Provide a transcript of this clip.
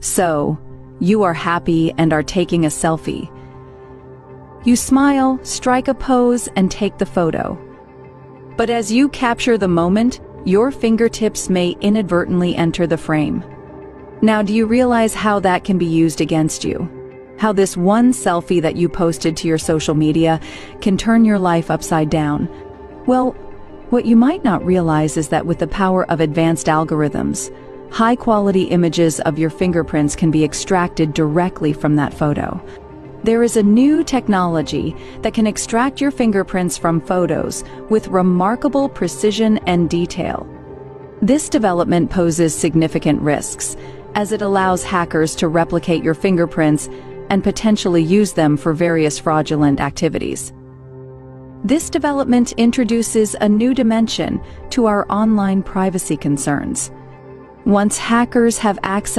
So, you are happy and are taking a selfie. You smile, strike a pose, and take the photo. But as you capture the moment, your fingertips may inadvertently enter the frame. Now, do you realize how that can be used against you? How this one selfie that you posted to your social media can turn your life upside down? Well, what you might not realize is that with the power of advanced algorithms, high-quality images of your fingerprints can be extracted directly from that photo. There is a new technology that can extract your fingerprints from photos with remarkable precision and detail. This development poses significant risks, as it allows hackers to replicate your fingerprints and potentially use them for various fraudulent activities. This development introduces a new dimension to our online privacy concerns. Once hackers have access